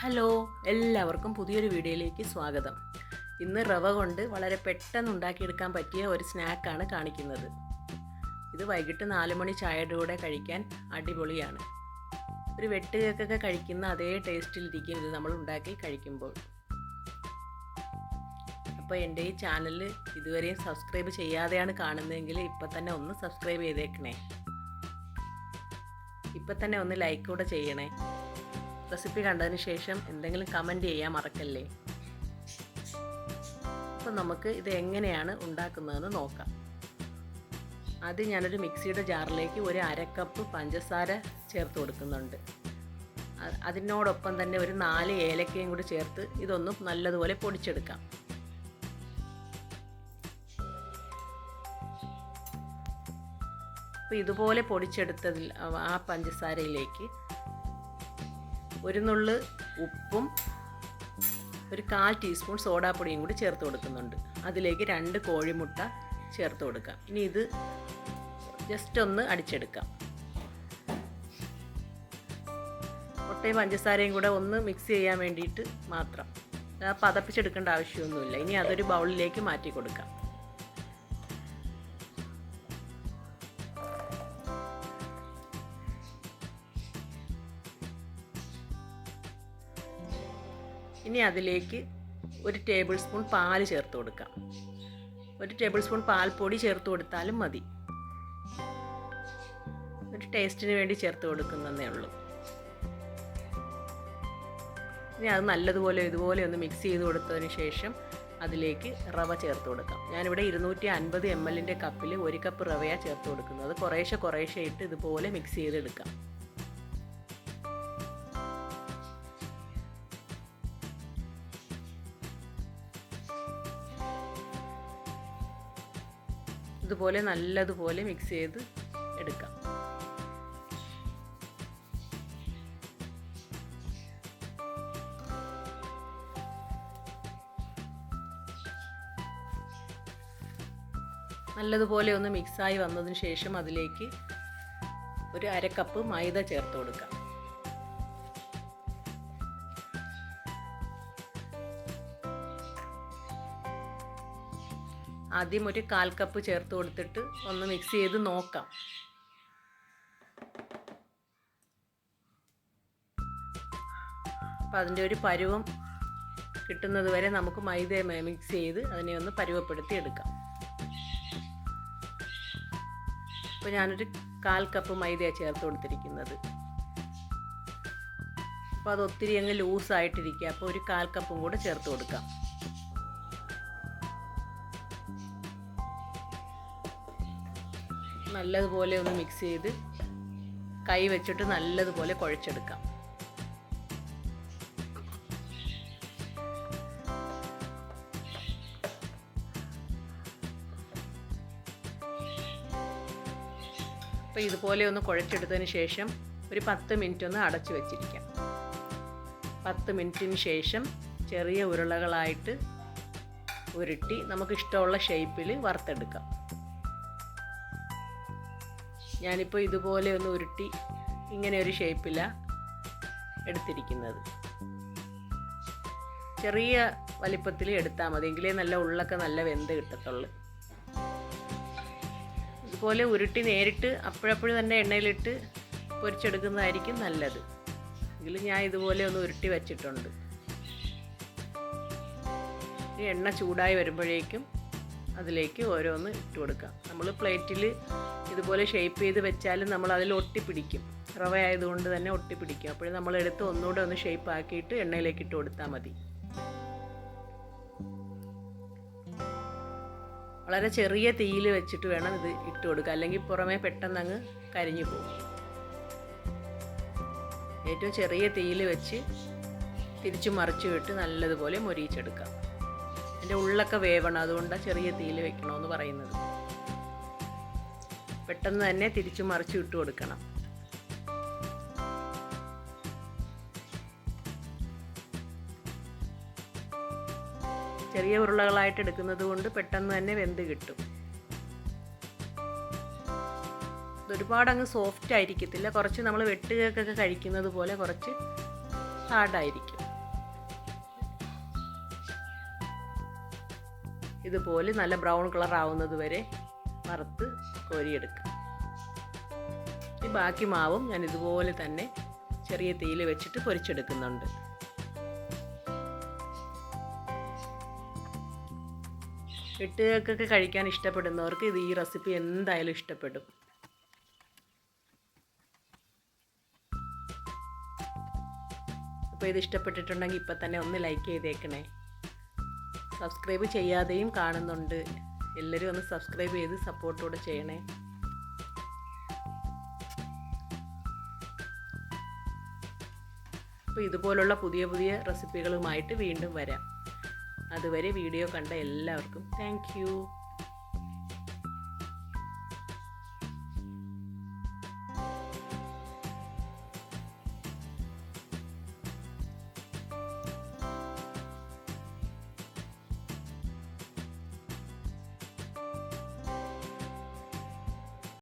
Hello, എല്ലാവർക്കും പുതിയൊരു വീഡിയോയിലേക്ക് സ്വാഗതം. ഇന്ന് റവ കൊണ്ട് വളരെ പെട്ടെന്ന് ഉണ്ടാക്കിയെടുക്കാൻ പറ്റിയ ഒരു സ്നാക്കാണ് കാണിക്കുന്നത്. ഇത് വൈകിട്ട് 4 മണി ചായയുടെ കൂടെ കഴിക്കാൻ അടിപൊളിയാണ്. ഒരു വെട്ട് കേക്കൊക്കെ കഴിക്കുന്ന അതേ ടേസ്റ്റിലിരിക്കും ഇത് നമ്മൾ ഉണ്ടാക്കി കഴിക്കുമ്പോൾ. അപ്പോൾ എൻ്റെ ഈ ചാനൽ ഇതുവരെയും സബ്സ്ക്രൈബ് ചെയ്യാതെയാണ് കാണുന്നതെങ്കിൽ ഇപ്പം തന്നെ ഒന്ന് സബ്സ്ക്രൈബ് ചെയ്തേക്കണേ. ഇപ്പം തന്നെ ഒന്ന് ലൈക്ക് കൂടെ ചെയ്യണേ. റെസിപ്പി കണ്ടതിന് ശേഷം എന്തെങ്കിലും കമൻറ്റ് ചെയ്യാൻ മറക്കല്ലേ. അപ്പോൾ നമുക്ക് ഇത് എങ്ങനെയാണ് ഉണ്ടാക്കുന്നതെന്ന് നോക്കാം. ആദ്യം ഞാനൊരു മിക്സിയുടെ ജാറിലേക്ക് ഒരു 1/2 കപ്പ് പഞ്ചസാര ചേർത്ത് കൊടുക്കുന്നുണ്ട്. അതിനോടൊപ്പം തന്നെ ഒരു 4 ഏലക്കയും കൂടി ചേർത്ത് ഇതൊന്നും നല്ലതുപോലെ പൊടിച്ചെടുക്കാം. അപ്പോൾ ഇതുപോലെ പൊടിച്ചെടുത്തതിൽ ആ പഞ്ചസാരയിലേക്ക് ഒരു നുള്ള് ഉപ്പും ഒരു 1/4 ടീസ്പൂൺ സോഡാപ്പൊടിയും കൂടി ചേർത്ത് കൊടുക്കുന്നുണ്ട്. അതിലേക്ക് 2 കോഴിമുട്ട ചേർത്ത് കൊടുക്കാം. ഇനി ഇത് ജസ്റ്റ് ഒന്ന് അടിച്ചെടുക്കാം. മുട്ടയും പഞ്ചസാരയും കൂടെ ഒന്ന് മിക്സ് ചെയ്യാൻ വേണ്ടിയിട്ട് മാത്രം, പതപ്പിച്ചെടുക്കേണ്ട ആവശ്യമൊന്നുമില്ല. ഇനി അതൊരു ബൗളിലേക്ക് മാറ്റി കൊടുക്കാം. ഇനി അതിലേക്ക് 1 ടേബിൾ സ്പൂൺ പാല് ചേർത്ത് കൊടുക്കാം. 1 ടേബിൾ സ്പൂൺ പാൽപ്പൊടി ചേർത്ത് കൊടുത്താലും മതി. ഒരു ടേസ്റ്റിന് വേണ്ടി ചേർത്ത് കൊടുക്കുന്നതേ ഉള്ളൂ. ഇനി അത് നല്ലതുപോലെ ഇതുപോലെ ഒന്ന് മിക്സ് ചെയ്ത് കൊടുത്തതിന് ശേഷം അതിലേക്ക് റവ ചേർത്ത് കൊടുക്കാം. ഞാനിവിടെ 250 ml കപ്പിൽ 1 കപ്പ് റവയാണ് ചേർത്ത് കൊടുക്കുന്നത്. കുറേശ്ശെ ഇട്ട് ഇതുപോലെ മിക്സ് ചെയ്തെടുക്കാം. ഇതുപോലെ നല്ലതുപോലെ മിക്സ് ചെയ്ത് എടുക്കാം. നല്ലതുപോലെ ഒന്ന് മിക്സായി വന്നതിന് ശേഷം അതിലേക്ക് ഒരു 1/2 കപ്പ് മൈദ ചേർത്ത് കൊടുക്കാം. ആദ്യം ഒരു 1/4 കപ്പ് ചേർത്ത് കൊടുത്തിട്ട് ഒന്ന് മിക്സ് ചെയ്ത് നോക്കാം. അപ്പം അതിൻ്റെ ഒരു പരുവം കിട്ടുന്നത് വരെ നമുക്ക് മൈദ മിക്സ് ചെയ്ത് അതിനെ ഒന്ന് പരുവപ്പെടുത്തി എടുക്കാം. അപ്പോൾ ഞാനൊരു 1/4 കപ്പ് മൈദയാണ് ചേർത്ത് കൊടുത്തിരിക്കുന്നത്. അപ്പോൾ അത് ഒത്തിരി അങ്ങ് ലൂസായിട്ടിരിക്കുക. അപ്പോൾ ഒരു 1/4 കപ്പും കൂടെ ചേർത്ത് കൊടുക്കാം. നല്ലതുപോലെ ഒന്ന് മിക്സ് ചെയ്ത് കൈ വെച്ചിട്ട് നല്ലതുപോലെ കുഴച്ചെടുക്കാം. അപ്പോൾ ഇതുപോലെ ഒന്ന് കുഴച്ചെടുത്തതിന് ശേഷം ഒരു 10 മിനിറ്റ് ഒന്ന് അടച്ചു വെച്ചിരിക്കാം. 10 മിനിറ്റിന് ശേഷം ചെറിയ ഉരുളകളായിട്ട് ഉരുട്ടി നമുക്കിഷ്ടമുള്ള ഷേപ്പിൽ വറുത്തെടുക്കാം. ഞാനിപ്പോൾ ഇതുപോലെ ഒന്ന് ഉരുട്ടി ഇങ്ങനെ ഒരു ഷേപ്പിലാണ് എടുത്തിരിക്കുന്നത്. ചെറിയ വലിപ്പത്തിൽ എടുത്താൽ മതി, എങ്കിലേ നല്ല ഉള്ളൊക്കെ നല്ല വെന്ത് കിട്ടത്തുള്ളൂ. ഇതുപോലെ ഉരുട്ടി നേരിട്ട് അപ്പോഴപ്പോഴും തന്നെ എണ്ണയിലിട്ട് പൊരിച്ചെടുക്കുന്നതായിരിക്കും നല്ലത്. എങ്കിലും ഞാൻ ഇതുപോലെ ഒന്ന് ഉരുട്ടി വച്ചിട്ടുണ്ട്. ഈ എണ്ണ ചൂടായി വരുമ്പോഴേക്കും അതിലേക്ക് ഓരോന്ന് ഇട്ട് കൊടുക്കാം. നമ്മൾ പ്ലേറ്റിൽ ഇതുപോലെ ഷേപ്പ് ചെയ്ത് വെച്ചാലും നമ്മൾ അതിൽ ഒട്ടിപ്പിടിക്കും. റവ ആയതുകൊണ്ട് തന്നെ ഒട്ടിപ്പിടിക്കും. അപ്പോൾ നമ്മളെടുത്ത് ഒന്നുകൂടെ ഒന്ന് ഷേപ്പ് ആക്കിയിട്ട് എണ്ണയിലേക്ക് ഇട്ട് കൊടുത്താൽ മതി. വളരെ ചെറിയ തീയിൽ വെച്ചിട്ട് വേണം ഇത് ഇട്ട് കൊടുക്കുക, അല്ലെങ്കിൽ പുറമേ പെട്ടെന്ന് അങ്ങ് കരിഞ്ഞു പോകും. ഏറ്റവും ചെറിയ തീയിൽ വെച്ച് തിരിച്ചു മറിച്ചു വിട്ട് നല്ലതുപോലെ മൊരിയിച്ചെടുക്കാം. അതിൻ്റെ ഉള്ളൊക്കെ വേവണം, അതുകൊണ്ടാണ് ചെറിയ തീയിൽ വെക്കണമെന്ന് പറയുന്നത്. പെട്ടെന്ന് തന്നെ തിരിച്ചു മറിച്ചു ഇട്ട് കൊടുക്കണം. ചെറിയ ഉരുളകളായിട്ട് എടുക്കുന്നത് കൊണ്ട് പെട്ടെന്ന് തന്നെ വെന്ത് കിട്ടും. ഒരുപാട് അങ്ങ് സോഫ്റ്റ് ആയിരിക്കത്തില്ല, കുറച്ച് നമ്മൾ വെട്ടുകേക്കൊക്കെ കഴിക്കുന്നത് പോലെ കുറച്ച് ഹാർഡായിരിക്കും. ഇതുപോലെ നല്ല ബ്രൗൺ കളർ ആവുന്നത് വരെ വറുത്ത് കോരിയെടുക്കാം. ഈ ബാക്കി മാവും ഞാൻ ഇതുപോലെ തന്നെ ചെറിയ തീയിൽ വെച്ചിട്ട് പൊരിച്ചെടുക്കുന്നുണ്ട്. എട്ടുകൾക്കൊക്കെ കഴിക്കാൻ ഇഷ്ടപ്പെടുന്നവർക്ക് ഈ റെസിപ്പി എന്തായാലും ഇഷ്ടപ്പെടും. അപ്പോൾ ഇത് ഇഷ്ടപ്പെട്ടിട്ടുണ്ടെങ്കിൽ ഇപ്പം തന്നെ ഒന്ന് ലൈക്ക് ചെയ്തേക്കണേ. സബ്സ്ക്രൈബ് ചെയ്യാതെയും കാണുന്നുണ്ട്, എല്ലാവരും ഒന്ന് സബ്സ്ക്രൈബ് ചെയ്ത് സപ്പോർട്ടോടെ ചെയ്യണേ. അപ്പോൾ ഇതുപോലുള്ള പുതിയ പുതിയ റെസിപ്പികളുമായിട്ട് വീണ്ടും വരാം. അതുവരെ വീഡിയോ കണ്ട എല്ലാവർക്കും താങ്ക് യു.